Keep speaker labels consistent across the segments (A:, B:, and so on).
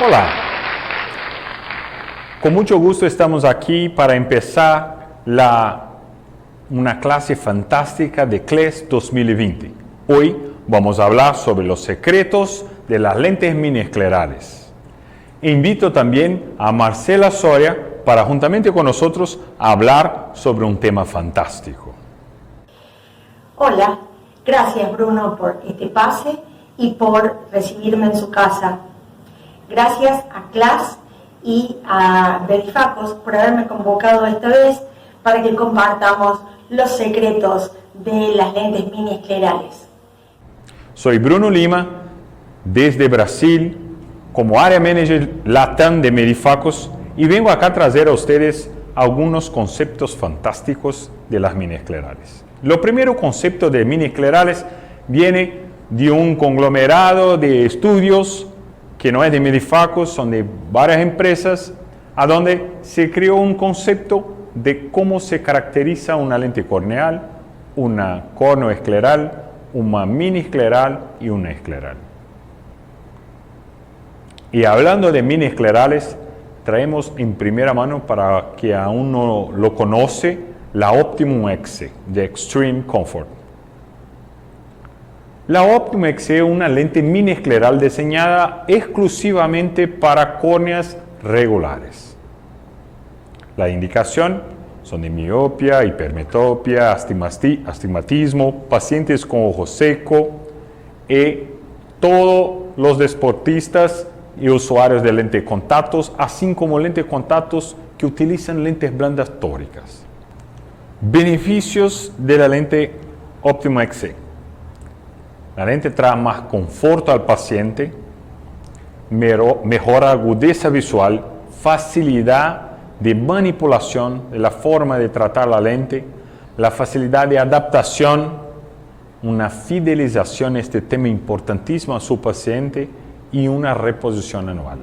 A: Hola, con mucho gusto estamos aquí para empezar una clase fantástica de CLES 2020. Hoy vamos a hablar sobre los secretos de las lentes miniesclerales. Invito también a Marcela Soria para juntamente con nosotros hablar sobre un tema fantástico.
B: Hola, gracias Bruno por este pase y por recibirme en su casa. Gracias a CLAS y a Verifacos por haberme convocado esta vez para que compartamos los secretos de las lentes miniesclerales.
A: Soy Bruno Lima, desde Brasil, como Area Manager Latam de Verifacos, y vengo acá a traer a ustedes algunos conceptos fantásticos de las miniesclerales. Lo primero concepto de miniesclerales viene de un conglomerado de estudios que no es de Verifacos, son de varias empresas, a donde se creó un concepto de cómo se caracteriza una lente corneal, una cornoescleral, una miniescleral y una escleral. Y hablando de miniesclerales, traemos en primera mano, para que aún no lo conoce, la Optimum XC de Extreme Comfort. La Optimum XC es una lente miniescleral diseñada exclusivamente para córneas regulares. La indicación son de miopía, hipermetropia, astigmatismo, pacientes con ojo seco y todos los deportistas y usuarios de lente de contactos, así como lentes de contactos que utilizan lentes blandas tóricas. Beneficios de la lente Optimum XC. La lente trae más confort al paciente, mejora agudeza visual, facilidad de manipulación de la forma de tratar la lente, la facilidad de adaptación, una fidelización, este tema importantísimo a su paciente, y una reposición anual.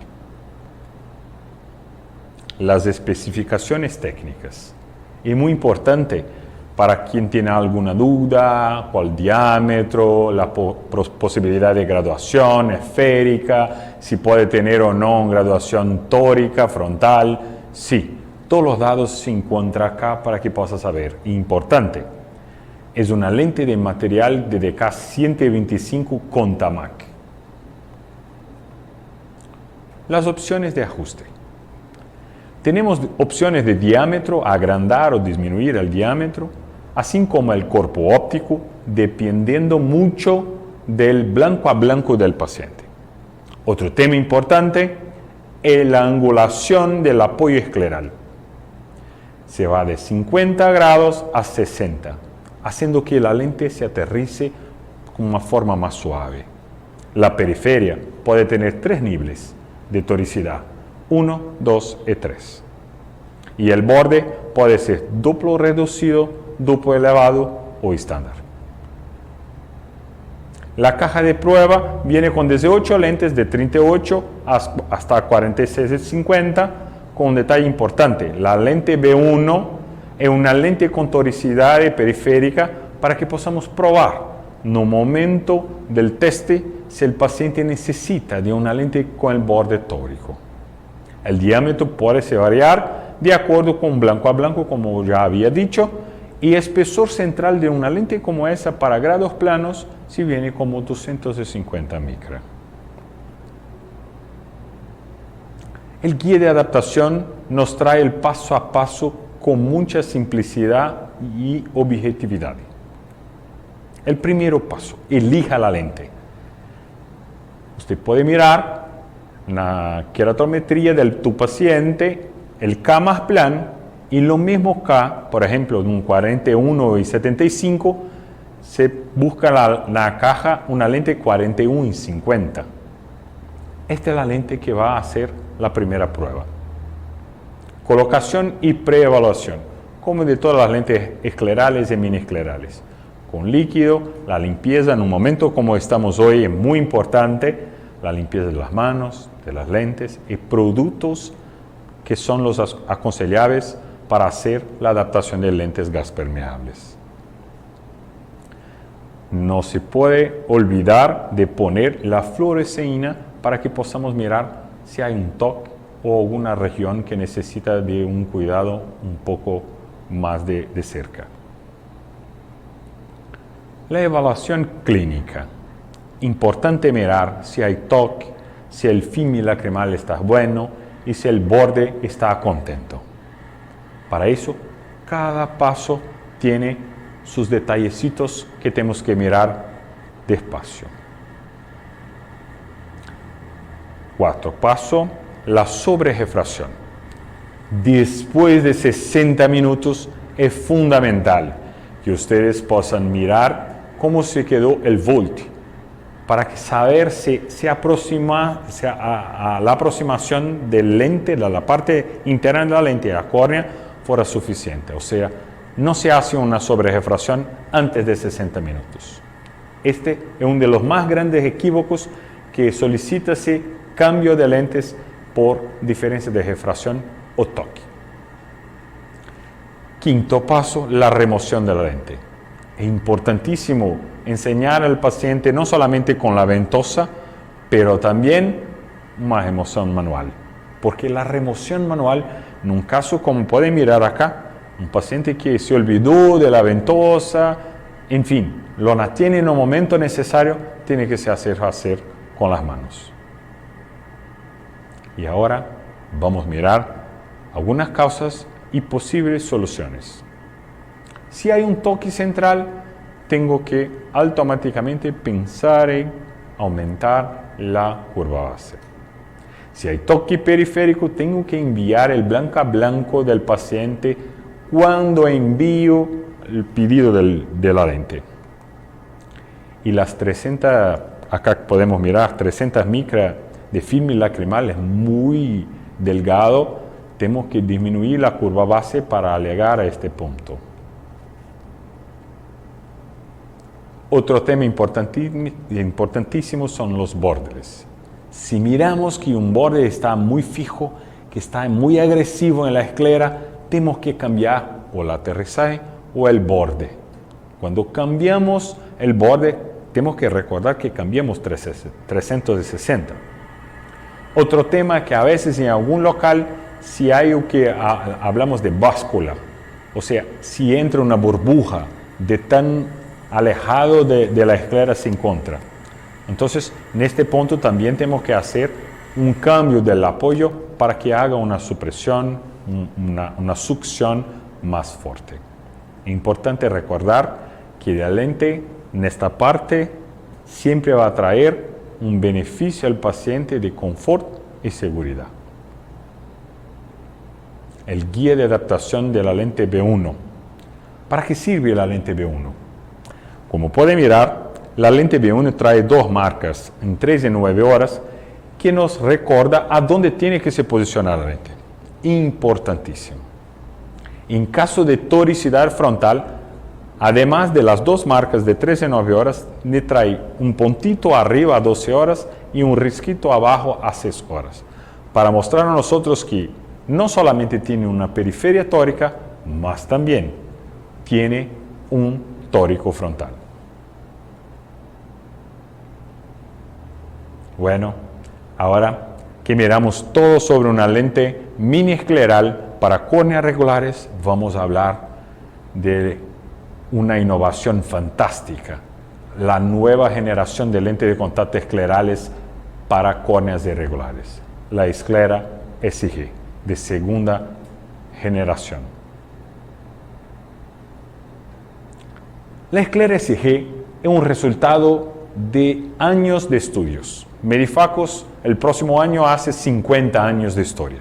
A: Las especificaciones técnicas. Es muy importante para quien tiene alguna duda, cuál diámetro, la posibilidad de graduación esférica, si puede tener o no graduación tórica, frontal. Sí, todos los datos se encuentran acá para que puedas saber. Importante, es una lente de material de DK 125 con Tamac. Las opciones de ajuste. Tenemos opciones de diámetro, agrandar o disminuir el diámetro, así como el cuerpo óptico, dependiendo mucho del blanco a blanco del paciente. Otro tema importante es la angulación del apoyo escleral. Se va de 50 grados a 60, haciendo que la lente se aterrice con una forma más suave. La periferia puede tener 3 niveles de toricidad, 1, 2 y 3. Y el borde puede ser duplo reducido, duplo elevado o estándar. La caja de prueba viene con 18 lentes de 38 hasta 46-50, con un detalle importante. La lente B1 es una lente con toricidad periférica para que podamos probar en un momento del teste si el paciente necesita de una lente con el borde tórico. El diámetro puede variar de acuerdo con blanco a blanco, como ya había dicho, y el espesor central de una lente como esa para grados planos si viene como 250 micra. El guía de adaptación nos trae el paso a paso con mucha simplicidad y objetividad. El primer paso, elija la lente. Usted puede mirar la queratometría de tu paciente, el K más plan, y lo mismo K, por ejemplo, en un 41 y 75, se busca la caja una lente 41 y 50. Esta es la lente que va a hacer la primera prueba. Colocación y preevaluación, como de todas las lentes esclerales y miniesclerales. Con líquido, la limpieza en un momento como estamos hoy es muy importante, la limpieza de las manos, de las lentes y productos que son los aconsejables para hacer la adaptación de lentes gas permeables. No se puede olvidar de poner la fluoresceína para que podamos mirar si hay un TOC o alguna región que necesita de un cuidado un poco más de cerca. La evaluación clínica. Importante mirar si hay TOC, si el film lacrimal está bueno y si el borde está contento. Para eso, cada paso tiene sus detallecitos que tenemos que mirar despacio. 4. Paso, la sobrejefración. Después de 60 minutos es fundamental que ustedes puedan mirar cómo se quedó el volt, para saber si a la aproximación del lente, de la parte interna de la lente a la córnea, fuera suficiente. O sea, no se hace una sobrejefración antes de 60 minutos. Este es uno de los más grandes equívocos que solicita cambio de lentes por diferencia de jefración o toque. 5. paso, la remoción de la lente. Es importantísimo enseñar al paciente no solamente con la ventosa, pero también una remoción manual. Porque la remoción manual, en un caso como pueden mirar acá, un paciente que se olvidó de la ventosa, en fin, lo tiene en un momento necesario, tiene que hacer con las manos. Y ahora vamos a mirar algunas causas y posibles soluciones. Si hay un toque central, tengo que automáticamente pensar en aumentar la curva base. Si hay toque periférico, tengo que enviar el blanco a blanco del paciente cuando envío el pedido de la lente. Y las 300, acá podemos mirar 300 micras de film lacrimal, es muy delgado, tenemos que disminuir la curva base para llegar a este punto. Otro tema importantísimo son los bordes. Si miramos que un borde está muy fijo, que está muy agresivo en la esclera, tenemos que cambiar o el aterrizaje o el borde. Cuando cambiamos el borde, tenemos que recordar que cambiamos 360. Otro tema que a veces en algún local, si hay o que hablamos de báscula, o sea, si entra una burbuja de tan alejado de la esclera se encuentra. Entonces, en este punto también tenemos que hacer un cambio del apoyo para que haga una supresión, una succión más fuerte. Es importante recordar que la lente en esta parte siempre va a traer un beneficio al paciente de confort y seguridad. El guía de adaptación de la lente B1. ¿Para qué sirve la lente B1? Como pueden mirar, la lente B1 trae dos marcas en 3 y 9 horas que nos recuerda a dónde tiene que se posicionar la lente. Importantísimo. En caso de toricidad frontal, además de las dos marcas de 3 y 9 horas, le trae un puntito arriba a 12 horas y un risquito abajo a 6 horas, para mostrar a nosotros que no solamente tiene una periferia tórica, más también tiene un tórico frontal. Bueno, ahora que miramos todo sobre una lente mini escleral para córneas regulares, vamos a hablar de una innovación fantástica, la nueva generación de lentes de contacto esclerales para córneas irregulares, la esclera SG de segunda generación. La esclera SG es un resultado de años de estudios. Medifacus el próximo año hace 50 años de historia.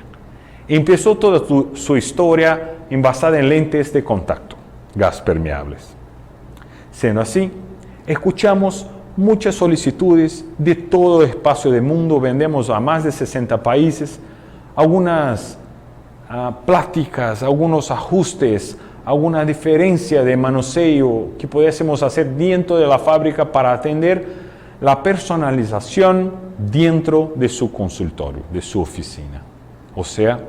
A: Empezó toda su historia basada en lentes de contacto, gas permeables. Siendo así, escuchamos muchas solicitudes de todo el espacio del mundo, vendemos a más de 60 países, algunas pláticas, algunos ajustes, alguna diferencia de manoseo que pudiésemos hacer dentro de la fábrica para atender la personalización dentro de su consultorio, de su oficina. O sea,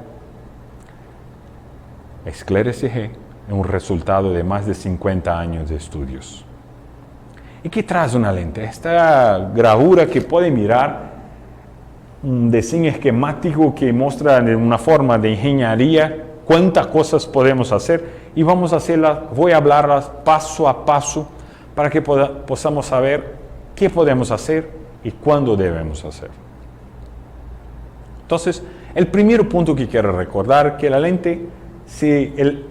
A: Esclera SG es un resultado de más de 50 años de estudios. ¿Y qué trae una lente? Esta gravura que puede mirar un diseño esquemático que muestra de una forma de ingeniería cuántas cosas podemos hacer y vamos a hacerlas, voy a hablarlas paso a paso para que podamos saber qué podemos hacer y cuándo debemos hacer. Entonces, el primer punto que quiero recordar es que la lente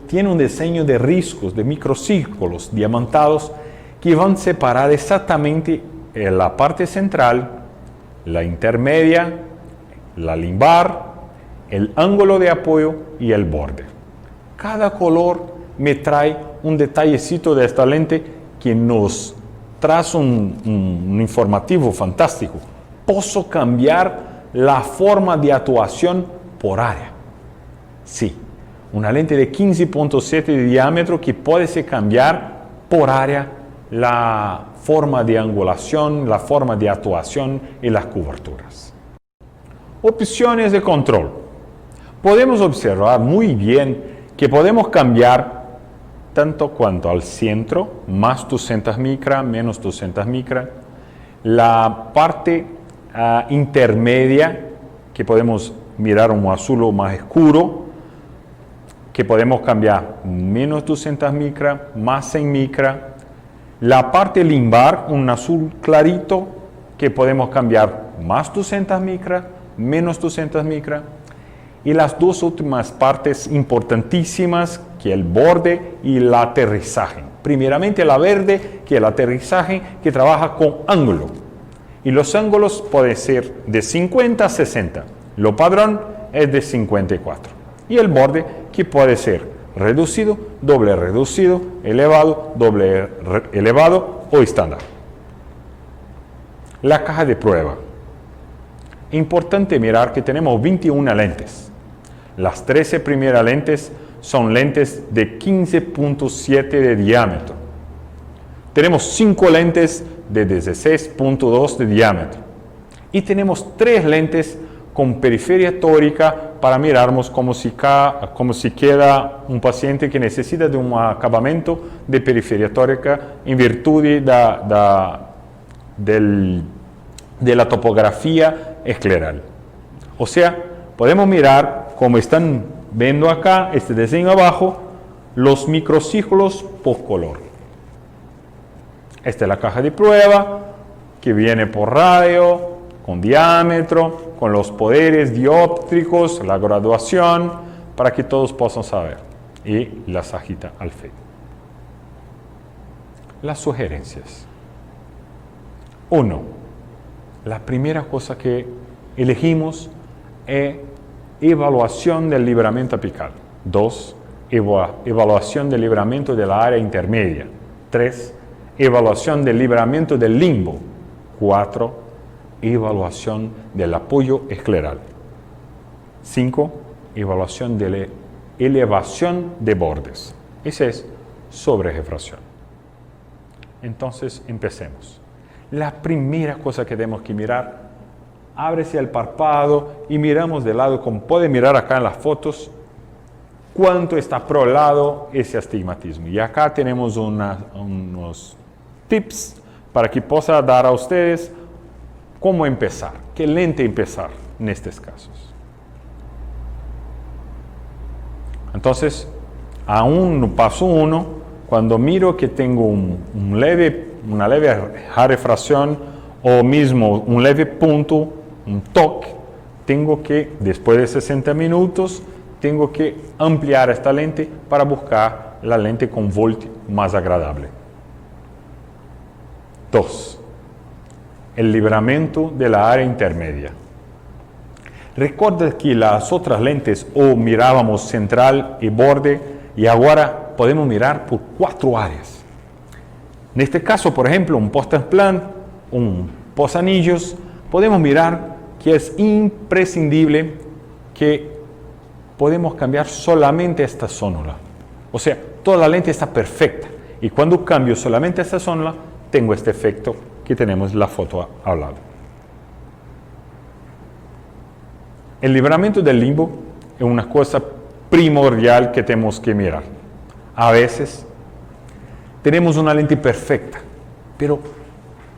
A: tiene un diseño de riscos, de microcírculos diamantados que van a separar exactamente la parte central, la intermedia, la limbar, el ángulo de apoyo y el borde. Cada color me trae un detallecito de esta lente que nos trae un informativo fantástico. Puedo cambiar la forma de actuación por área. Sí, una lente de 15.7 de diámetro que puede cambiar por área la forma de angulación, la forma de actuación y las coberturas. Opciones de control. Podemos observar muy bien que podemos cambiar tanto cuanto al centro, más 200 micra, menos 200 micra, la parte intermedia, que podemos mirar un azul más oscuro, que podemos cambiar menos 200 micra, más 100 micra, la parte limbar, un azul clarito, que podemos cambiar más 200 micra, menos 200 micra, y las dos últimas partes importantísimas, que el borde y el aterrizaje. Primeramente la verde, que es el aterrizaje, que trabaja con ángulo. Y los ángulos pueden ser de 50 a 60. Lo padrón es de 54. Y el borde, que puede ser reducido, doble reducido, elevado, doble elevado o estándar. La caja de prueba. Importante mirar que tenemos 21 lentes. Las 13 primeras lentes son lentes de 15.7 de diámetro. Tenemos 5 lentes de 16.2 de diámetro. Y tenemos 3 lentes con periferia tórica para mirarnos como si queda un paciente que necesita de un acabamento de periferia tórica en virtud de la topografía escleral. O sea, podemos mirar, como están viendo acá, este diseño abajo, los microcírculos por color. Esta es la caja de prueba que viene por radio, con diámetro, con los poderes dióptricos, la graduación, para que todos puedan saber. Y la agita al fin. Las sugerencias. 1. La primera cosa que elegimos es evaluación del libramiento apical. 2. Evaluación del libramiento de la área intermedia. 3. Evaluación del libramiento del limbo. 4. Evaluación del apoyo escleral. 5. Evaluación de la elevación de bordes. Esa es sobrerefracción. Entonces, empecemos. La primera cosa que tenemos que mirar, ábrese el párpado y miramos de lado, como puede mirar acá en las fotos, cuánto está pro lado ese astigmatismo. Y acá tenemos unos tips para que pueda dar a ustedes cómo empezar, qué lente empezar en estos casos. Entonces, aún paso 1, cuando miro que tengo una leve rarefracción o mismo un leve punto, un toque, tengo que, después de 60 minutos, tengo que ampliar esta lente para buscar la lente con volt más agradable. 2. El libramiento de la área intermedia. Recuerda que las otras lentes o mirábamos central y borde y ahora podemos mirar por 4 áreas. En este caso, por ejemplo, un post-implant, un posanillos, podemos mirar que es imprescindible que podemos cambiar solamente esta zónula. O sea, toda la lente está perfecta y cuando cambio solamente esta zónula, tengo este efecto que tenemos en la foto al lado. El libramiento del limbo es una cosa primordial que tenemos que mirar. A veces tenemos una lente perfecta, pero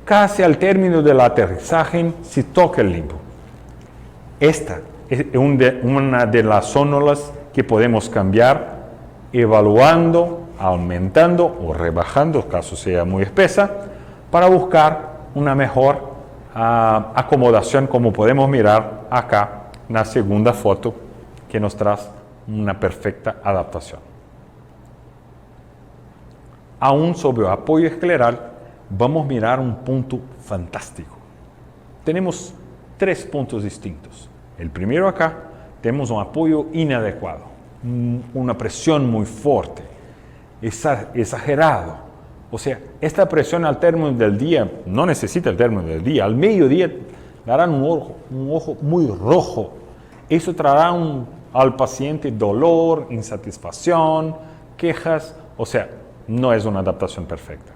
A: casi al término del aterrizaje se toca el limbo. Esta es una de las zonas que podemos cambiar evaluando, aumentando o rebajando, caso sea muy espesa, para buscar una mejor acomodación, como podemos mirar acá en la segunda foto, que nos trae una perfecta adaptación. Aún sobre apoyo escleral, vamos a mirar un punto fantástico. Tenemos 3 puntos distintos. El primero acá, tenemos un apoyo inadecuado, una presión muy fuerte, exagerado. O sea, esta presión al término del día, no necesita el término del día, al mediodía darán un ojo muy rojo. Eso traerá al paciente dolor, insatisfacción, quejas, o sea, no es una adaptación perfecta.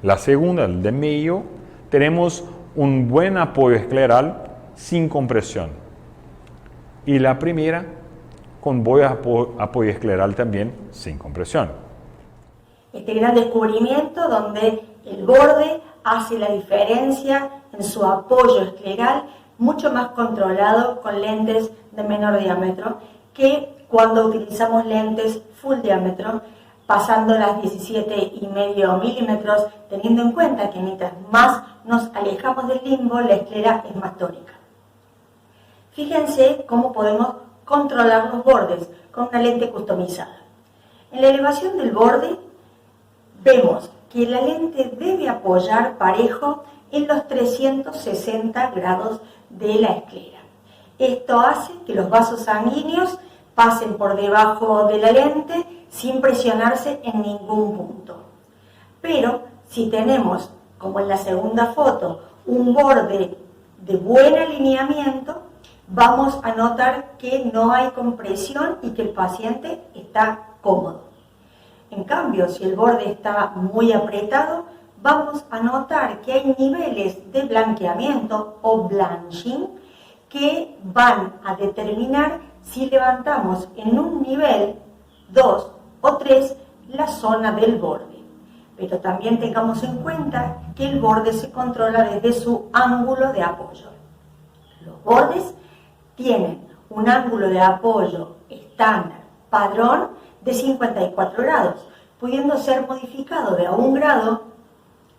A: La segunda, el de medio, tenemos un buen apoyo escleral sin compresión. Y la primera, con buen apoyo escleral también sin compresión.
B: Este gran descubrimiento donde el borde hace la diferencia en su apoyo escleral, mucho más controlado con lentes de menor diámetro que cuando utilizamos lentes full diámetro, pasando las 17,5 milímetros, teniendo en cuenta que mientras más nos alejamos del limbo, la esclera es más tórica. Fíjense cómo podemos controlar los bordes con una lente customizada. En la elevación del borde, vemos que la lente debe apoyar parejo en los 360 grados de la esclera. Esto hace que los vasos sanguíneos pasen por debajo de la lente sin presionarse en ningún punto. Pero si tenemos, como en la segunda foto, un borde de buen alineamiento, vamos a notar que no hay compresión y que el paciente está cómodo. En cambio, si el borde está muy apretado, vamos a notar que hay niveles de blanqueamiento o blanching que van a determinar si levantamos en un nivel 2 o 3 la zona del borde. Pero también tengamos en cuenta que el borde se controla desde su ángulo de apoyo. Los bordes tienen un ángulo de apoyo estándar, padrón, de 54 grados, pudiendo ser modificado de a 1 grado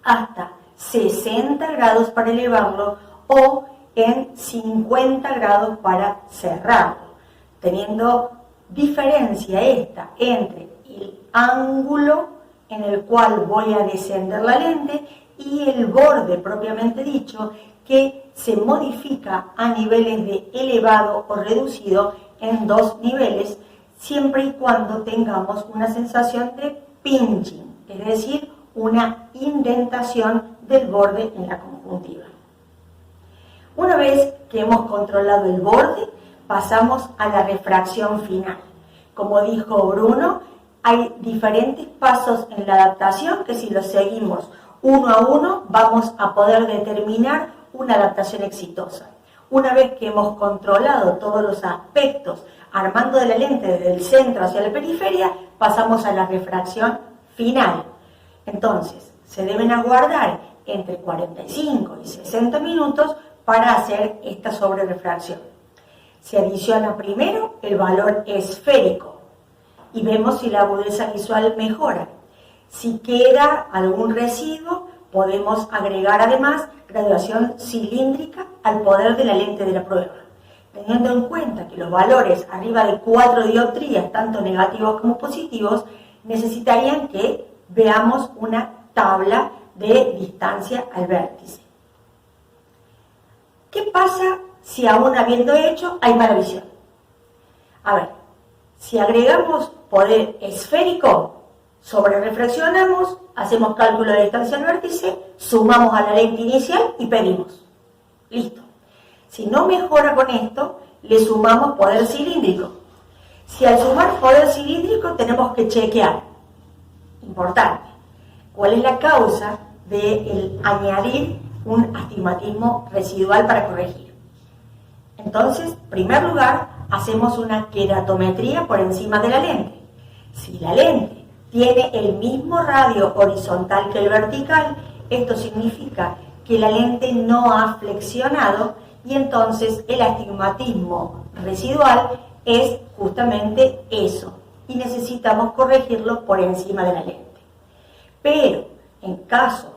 B: hasta 60 grados para elevarlo o en 50 grados para cerrarlo, teniendo diferencia esta entre el ángulo en el cual voy a descender la lente y el borde propiamente dicho, que se modifica a niveles de elevado o reducido en 2 niveles, siempre y cuando tengamos una sensación de pinching, es decir, una indentación del borde en la conjuntiva. Una vez que hemos controlado el borde, pasamos a la refracción final. Como dijo Bruno, hay diferentes pasos en la adaptación que si los seguimos uno a uno vamos a poder determinar una adaptación exitosa. Una vez que hemos controlado todos los aspectos, armando de la lente desde el centro hacia la periferia, pasamos a la refracción final. Entonces, se deben aguardar entre 45 y 60 minutos para hacer esta sobrerefracción. Se adiciona primero el valor esférico y vemos si la agudeza visual mejora. Si queda algún residuo, podemos agregar además graduación cilíndrica al poder de la lente de la prueba. Teniendo en cuenta que los valores arriba de 4 dioptrías, tanto negativos como positivos, necesitarían que veamos una tabla de distancia al vértice. ¿Qué pasa si aún habiendo hecho hay mala visión? A ver, si agregamos poder esférico, sobrerefraccionamos, hacemos cálculo de distancia al vértice, sumamos a la lente inicial y pedimos. Listo. Si no mejora con esto, le sumamos poder cilíndrico. Si al sumar poder cilíndrico tenemos que chequear, importante, cuál es la causa de añadir un astigmatismo residual para corregir. Entonces, en primer lugar, hacemos una queratometría por encima de la lente. Si la lente tiene el mismo radio horizontal que el vertical, esto significa que la lente no ha flexionado y entonces el astigmatismo residual es justamente eso, y necesitamos corregirlo por encima de la lente. Pero en caso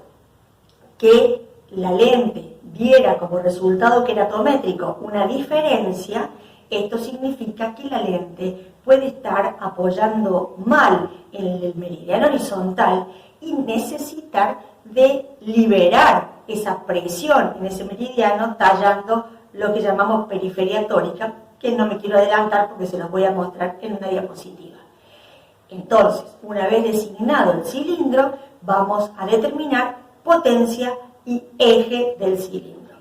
B: que la lente diera como resultado queratométrico una diferencia, esto significa que la lente puede estar apoyando mal en el meridiano horizontal y necesitar de liberar esa presión en ese meridiano tallando lo que llamamos periferia tórica, que no me quiero adelantar porque se los voy a mostrar en una diapositiva. Entonces, una vez designado el cilindro, vamos a determinar potencia y eje del cilindro.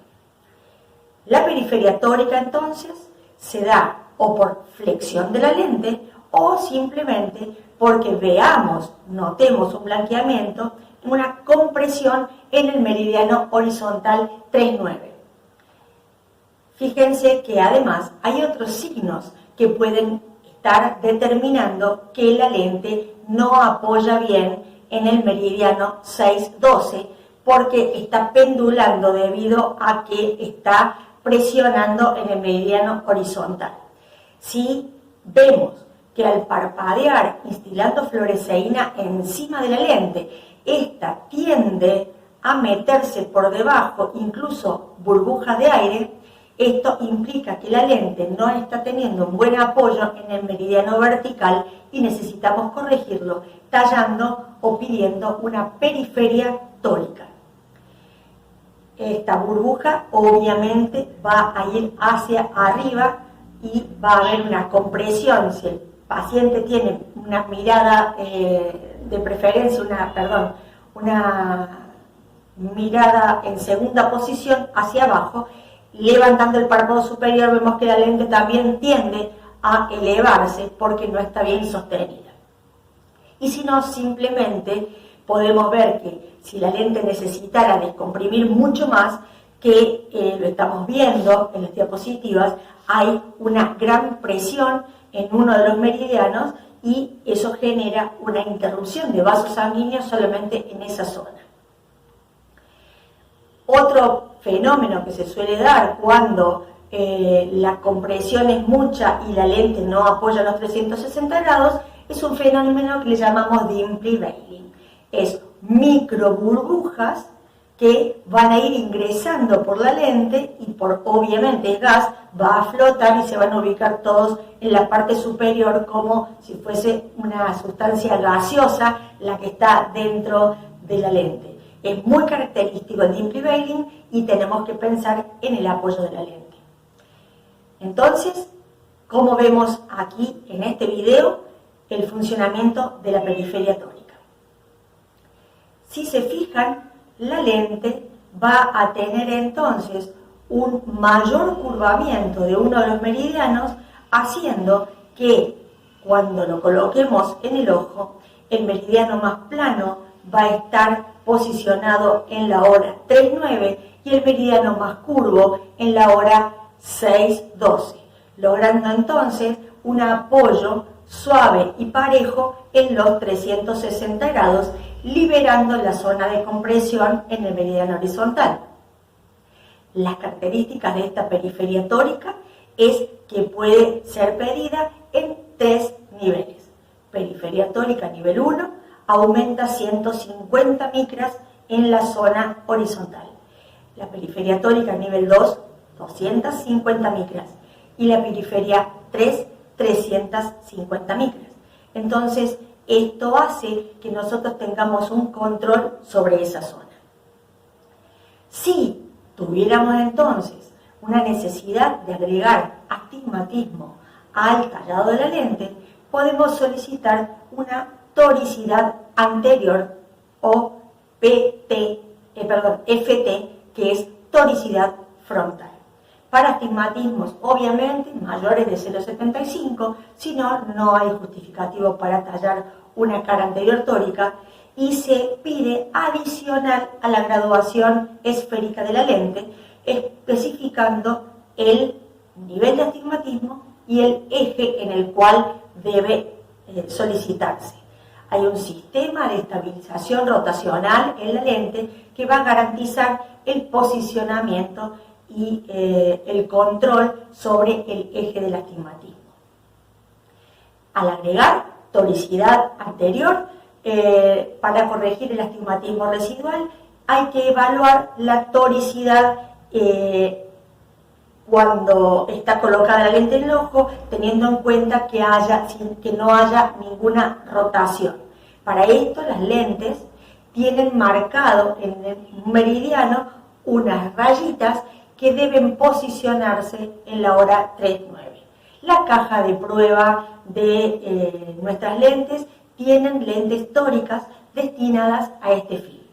B: La periferia tórica entonces se da o por flexión de la lente o simplemente porque veamos, notemos un blanqueamiento, una compresión en el meridiano horizontal 3,9. Fíjense que además hay otros signos que pueden estar determinando que la lente no apoya bien en el meridiano 6,12 porque está pendulando debido a que está presionando en el meridiano horizontal. Si vemos que al parpadear instilando fluoresceína encima de la lente, esta tiende a meterse por debajo, incluso burbujas de aire, esto implica que la lente no está teniendo un buen apoyo en el meridiano vertical y necesitamos corregirlo tallando o pidiendo una periferia tórica. Esta burbuja obviamente va a ir hacia arriba y va a haber una compresión. Si el paciente tiene una mirada de preferencia, una mirada en segunda posición hacia abajo, levantando el párpado superior, vemos que la lente también tiende a elevarse porque no está bien sostenida. Y si no, simplemente podemos ver que si la lente necesitara descomprimir mucho más, que lo estamos viendo en las diapositivas, hay una gran presión en uno de los meridianos y eso genera una interrupción de vasos sanguíneos solamente en esa zona. Otro fenómeno que se suele dar cuando la compresión es mucha y la lente no apoya los 360 grados es un fenómeno que le llamamos Dimply Veiling. Es micro burbujas que van a ir ingresando por la lente y por obviamente el gas va a flotar y se van a ubicar todos en la parte superior como si fuese una sustancia gaseosa la que está dentro de la lente. Es muy característico el Dimply Veiling y tenemos que pensar en el apoyo de la lente. Entonces, como vemos aquí en este video, el funcionamiento de la periferia tórica. Si se fijan, la lente va a tener entonces un mayor curvamiento de uno de los meridianos, haciendo que cuando lo coloquemos en el ojo, el meridiano más plano va a estar posicionado en la hora 3,9 y el meridiano más curvo en la hora 6,12, logrando entonces un apoyo suave y parejo en los 360 grados, liberando la zona de compresión en el meridiano horizontal. Las características de esta periferia tórica es que puede ser pedida en 3 niveles. Periferia tórica nivel 1 aumenta 150 micras en la zona horizontal. La periferia tórica nivel 2, 250 micras. Y la periferia 3, 350 micras. Entonces, esto hace que nosotros tengamos un control sobre esa zona. Si tuviéramos entonces una necesidad de agregar astigmatismo al tallado de la lente, podemos solicitar una toricidad anterior o FT, que es toricidad frontal. Para astigmatismos, obviamente, mayores de 0,75, si no, no hay justificativo para tallar una cara anterior tórica y se pide adicional a la graduación esférica de la lente, especificando el nivel de astigmatismo y el eje en el cual debe solicitarse. Hay un sistema de estabilización rotacional en la lente que va a garantizar el posicionamiento y el control sobre el eje del astigmatismo. Al agregar toricidad anterior, para corregir el astigmatismo residual, hay que evaluar la toricidad cuando está colocada la lente en el ojo, teniendo en cuenta que no haya ninguna rotación. Para esto, las lentes tienen marcado en el meridiano unas rayitas que deben posicionarse en la hora 3:09. La caja de prueba de nuestras lentes tienen lentes tóricas destinadas a este fin.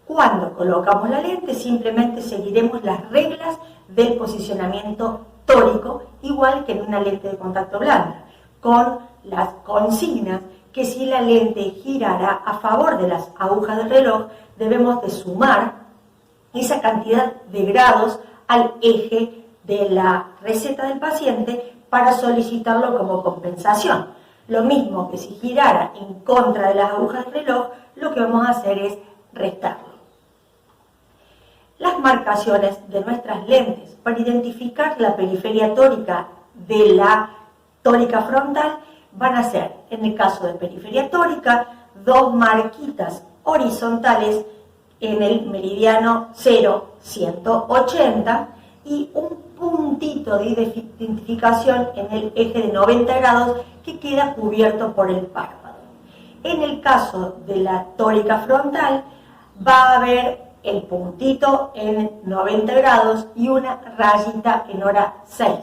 B: Cuando colocamos la lente, simplemente seguiremos las reglas del posicionamiento tórico, igual que en una lente de contacto blanda, con las consignas que si la lente girara a favor de las agujas del reloj, debemos de sumar esa cantidad de grados al eje de la receta del paciente para solicitarlo como compensación. Lo mismo que si girara en contra de las agujas del reloj, lo que vamos a hacer es restarlo. Las marcaciones de nuestras lentes para identificar la periferia tórica de la tórica frontal van a ser, en el caso de periferia tórica, 2 marquitas horizontales en el meridiano 0-180 y un puntito de identificación en el eje de 90 grados que queda cubierto por el párpado. En el caso de la tórica frontal va a haber el puntito en 90 grados y una rayita en hora 6.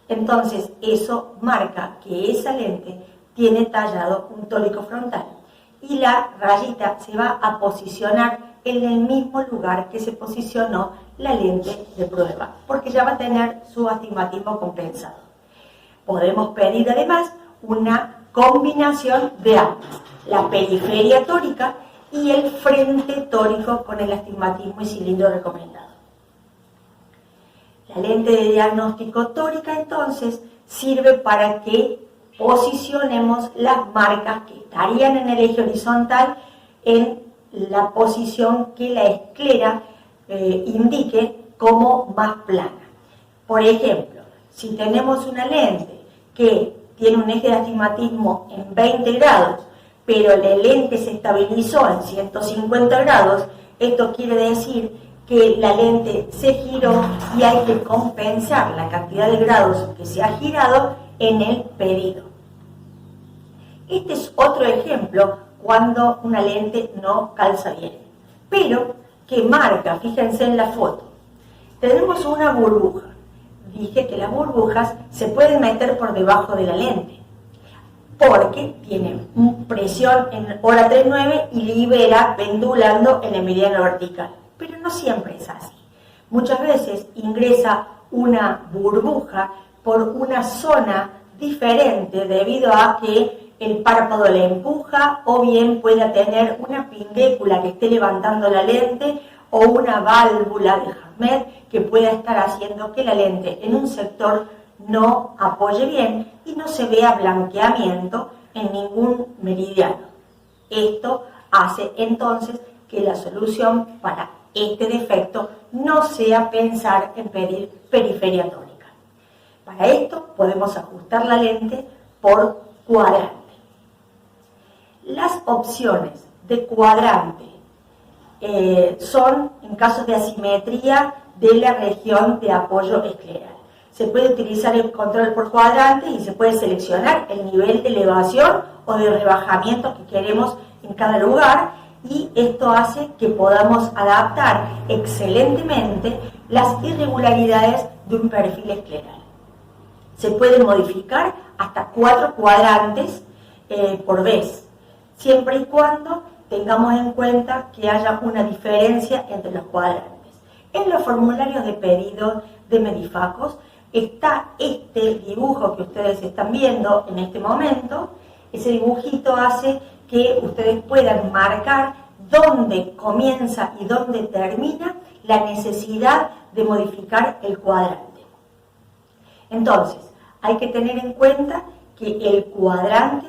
B: Entonces eso marca que esa lente tiene tallado un tórico frontal y la rayita se va a posicionar en el mismo lugar que se posicionó la lente de prueba, porque ya va a tener su astigmatismo compensado. Podemos pedir además una combinación de ambas, la periferia tórica y el frente tórico con el astigmatismo y cilindro recomendado. La lente de diagnóstico tórica entonces sirve para que posicionemos las marcas que estarían en el eje horizontal en la posición que la esclera indique como más plana. Por ejemplo, si tenemos una lente que tiene un eje de astigmatismo en 20 grados, pero la lente se estabilizó en 150 grados, esto quiere decir que la lente se giró y hay que compensar la cantidad de grados que se ha girado en el pedido. Este es otro ejemplo cuando una lente no calza bien, pero que marca, fíjense en la foto, tenemos una burbuja. Dije que las burbujas se pueden meter por debajo de la lente, porque tiene presión en hora 3:09 y libera pendulando en el meridiano vertical. Pero no siempre es así. Muchas veces ingresa una burbuja por una zona diferente debido a que el párpado la empuja o bien pueda tener una pindécula que esté levantando la lente o una válvula de Hammett que pueda estar haciendo que la lente en un sector no apoye bien y no se vea blanqueamiento en ningún meridiano. Esto hace entonces que la solución para este defecto no sea pensar en pedir periferia tórica. Para esto podemos ajustar la lente por cuadrante. Las opciones de cuadrante son en casos de asimetría de la región de apoyo escleral. Se puede utilizar el control por cuadrante y se puede seleccionar el nivel de elevación o de rebajamiento que queremos en cada lugar, y esto hace que podamos adaptar excelentemente las irregularidades de un perfil escleral. Se pueden modificar hasta 4 cuadrantes por vez, siempre y cuando tengamos en cuenta que haya una diferencia entre los cuadrantes. En los formularios de pedido de Medifacos está este dibujo que ustedes están viendo en este momento. Ese dibujito hace que ustedes puedan marcar dónde comienza y dónde termina la necesidad de modificar el cuadrante. Entonces, hay que tener en cuenta que el cuadrante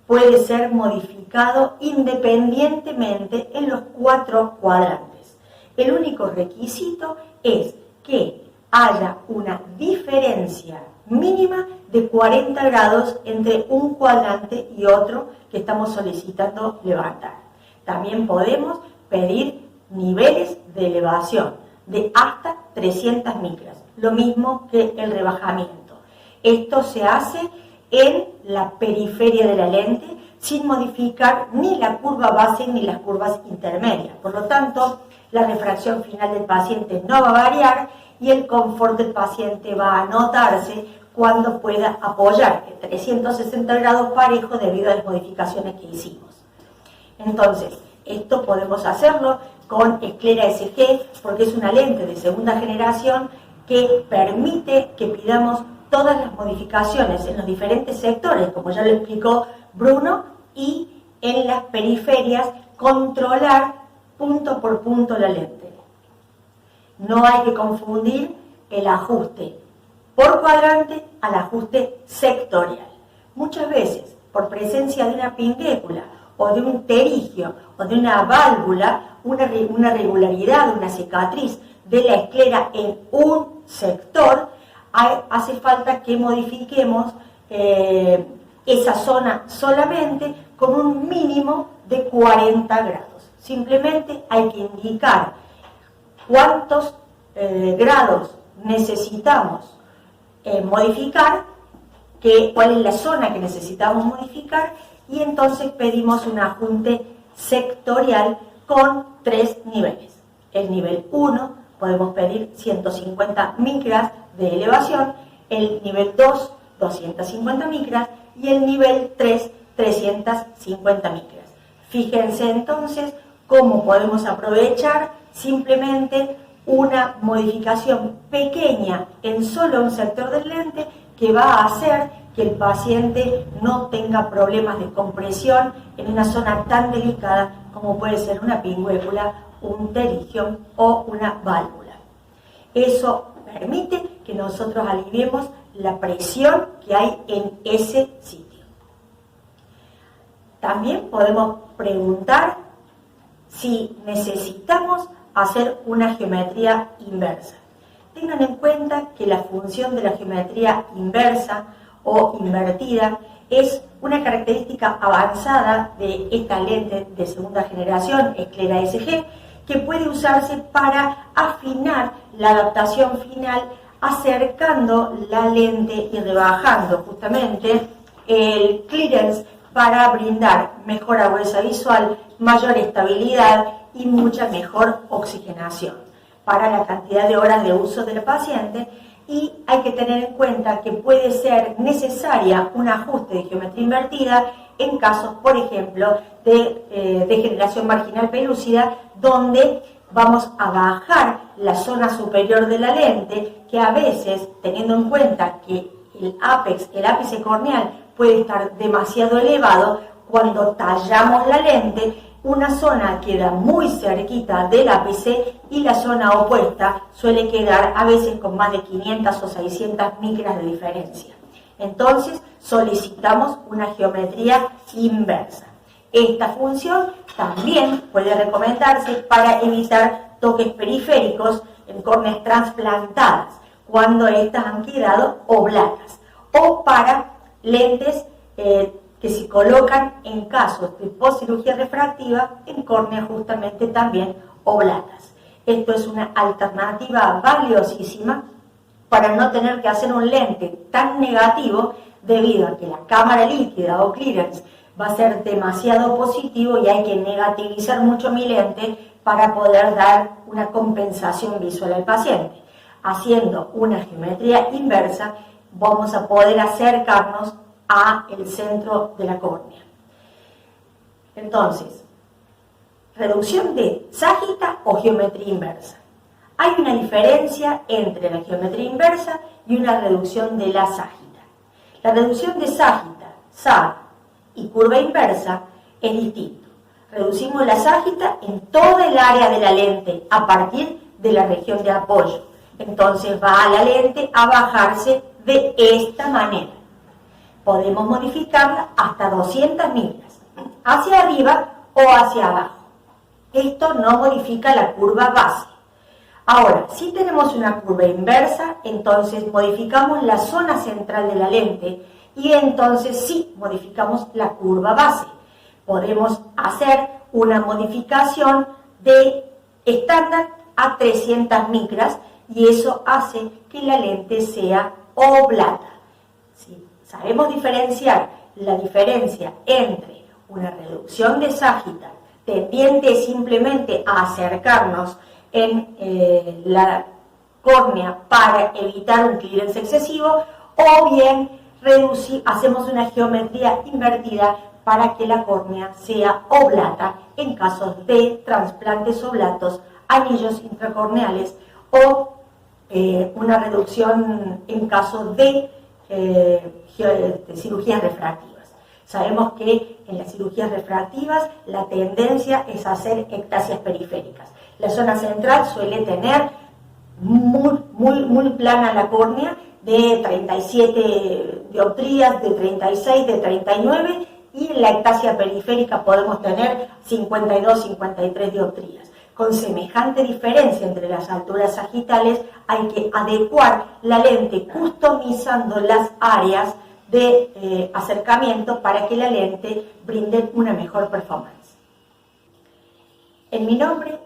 B: puede ser modificado independientemente en los 4 cuadrantes. El único requisito es que haya una diferencia mínima de 40 grados entre un cuadrante y otro que estamos solicitando levantar. También podemos pedir niveles de elevación de hasta 300 micras, lo mismo que el rebajamiento. Esto se hace en la periferia de la lente sin modificar ni la curva base ni las curvas intermedias. Por lo tanto, la refracción final del paciente no va a variar y el confort del paciente va a notarse cuando pueda apoyar en 360 grados parejo debido a las modificaciones que hicimos. Entonces, esto podemos hacerlo con esclera SG porque es una lente de segunda generación que permite que pidamos todas las modificaciones en los diferentes sectores, como ya lo explicó Bruno, y en las periferias controlar punto por punto la lente. No hay que confundir el ajuste por cuadrante al ajuste sectorial. Muchas veces, por presencia de una pingécula o de un terigio o de una válvula, una regularidad, una cicatriz de la esclera en un sector, hace falta que modifiquemos esa zona solamente con un mínimo de 40 grados. Simplemente hay que indicar cuántos grados necesitamos modificar, cuál es la zona que necesitamos modificar, y entonces pedimos un ajuste sectorial con 3 niveles. El nivel 1 podemos pedir 150 micras de elevación, el nivel 2 250 micras y el nivel 3 350 micras. Fíjense entonces cómo podemos aprovechar simplemente una modificación pequeña en solo un sector del lente que va a hacer que el paciente no tenga problemas de compresión en una zona tan delicada como puede ser una pingüécula, un terigio o una válvula. Eso permite que nosotros aliviemos la presión que hay en ese sitio. También podemos preguntar si necesitamos hacer una geometría inversa. Tengan en cuenta que la función de la geometría inversa o invertida es una característica avanzada de esta lente de segunda generación, esclera SG, que puede usarse para afinar la adaptación final acercando la lente y rebajando justamente el clearance para brindar mejor agudeza visual, mayor estabilidad y mucha mejor oxigenación para la cantidad de horas de uso del paciente. Y hay que tener en cuenta que puede ser necesaria un ajuste de geometría invertida en casos, por ejemplo, de degeneración marginal pelúcida, donde vamos a bajar la zona superior de la lente, que a veces, teniendo en cuenta que el ápice corneal puede estar demasiado elevado, cuando tallamos la lente, una zona queda muy cerquita del ápice y la zona opuesta suele quedar a veces con más de 500 o 600 micras de diferencia. Entonces solicitamos una geometría inversa. Esta función también puede recomendarse para evitar toques periféricos en córneas trasplantadas cuando éstas han quedado oblacas, o para lentes que se colocan en casos de postcirugía refractiva en córneas justamente también oblacas. Esto es una alternativa valiosísima para no tener que hacer un lente tan negativo debido a que la cámara líquida o clearance va a ser demasiado positivo y hay que negativizar mucho mi lente para poder dar una compensación visual al paciente. Haciendo una geometría inversa vamos a poder acercarnos a el centro de la córnea. Entonces, reducción de ságita o geometría inversa. Hay una diferencia entre la geometría inversa y una reducción de la ságita. La reducción de ságita, SAG, y curva inversa es distinto. Reducimos la ságita en toda el área de la lente a partir de la región de apoyo. Entonces va a la lente a bajarse de esta manera. Podemos modificarla hasta 200 micras, hacia arriba o hacia abajo. Esto no modifica la curva base. Ahora, si tenemos una curva inversa, entonces modificamos la zona central de la lente y entonces sí modificamos la curva base. Podemos hacer una modificación de estándar a 300 micras y eso hace que la lente sea oblata. Si sabemos diferenciar la diferencia entre una reducción de ságita tendiente simplemente a acercarnos en la córnea para evitar un clearance excesivo, o bien hacemos una geometría invertida para que la córnea sea oblata en casos de trasplantes oblatos, anillos intracorneales o una reducción en caso de cirugías refractivas. Sabemos que en las cirugías refractivas la tendencia es hacer ectasias periféricas. La zona central suele tener muy plana la córnea, de 37 dioptrías, de 36, de 39, y en la ectasia periférica podemos tener 52, 53 dioptrías. Con semejante diferencia entre las alturas sagitales, hay que adecuar la lente customizando las áreas de acercamiento para que la lente brinde una mejor performance. En mi nombre,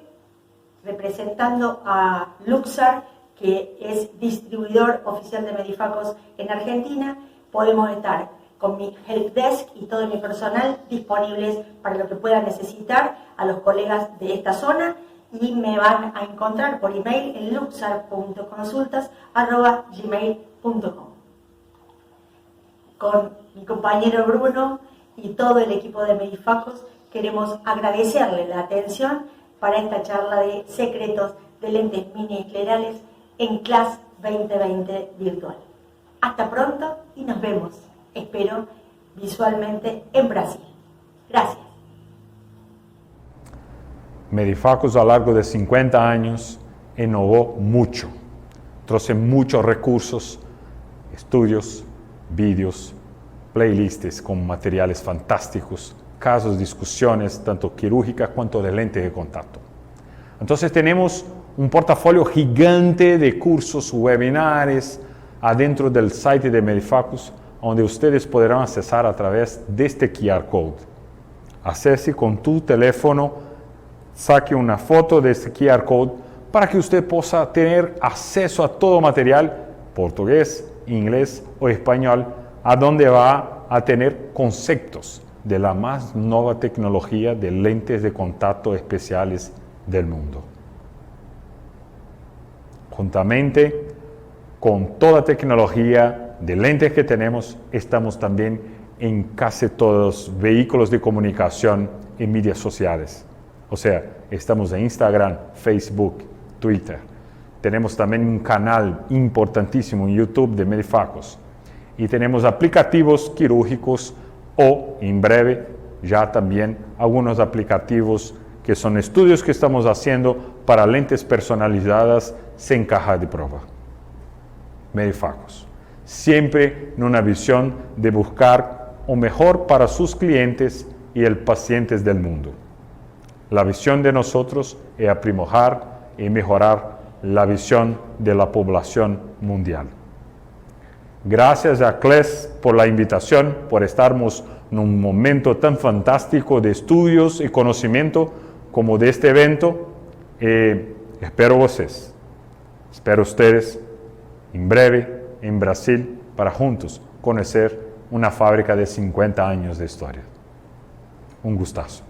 B: representando a Luxar, que es distribuidor oficial de Medifacos en Argentina, podemos estar con mi helpdesk y todo mi personal disponibles para lo que puedan necesitar a los colegas de esta zona, y me van a encontrar por email en luxar.consultas@gmail.com. Con mi compañero Bruno y todo el equipo de Medifacos queremos agradecerle la atención para esta charla de secretos de lentes mini esclerales en CLAS 2020 virtual. Hasta pronto y nos vemos, espero, visualmente en Brasil. Gracias.
A: Medifacos a lo largo de 50 años innovó mucho, trouxe muchos recursos, estudios, vídeos, playlists con materiales fantásticos, casos, discusiones, tanto quirúrgicas cuanto de lentes de contacto. Entonces tenemos un portafolio gigante de cursos, webinars, adentro del site de Medifacos, donde ustedes podrán accesar a través de este QR Code. Acesse con tu teléfono, saque una foto de este QR Code para que usted pueda tener acceso a todo material, portugués, inglés o español, a donde va a tener conceptos de la más nueva tecnología de lentes de contacto especiales del mundo. Juntamente con toda tecnología de lentes que tenemos, estamos también en casi todos los vehículos de comunicación y medias sociales. O sea, estamos en Instagram, Facebook, Twitter. Tenemos también un canal importantísimo en YouTube de Medifacos. Y tenemos aplicativos quirúrgicos o, en breve, ya también algunos aplicativos que son estudios que estamos haciendo para lentes personalizadas sin caja de prueba. Medifacos, siempre en una visión de buscar lo mejor para sus clientes y el pacientes del mundo. La visión de nosotros es aprimorar y mejorar la visión de la población mundial. Gracias a CLES por la invitación, por estarmos en un momento tan fantástico de estudios y conocimiento como de este evento. Espero ustedes en breve en Brasil para juntos conocer una fábrica de 50 años de historia. Un gustazo.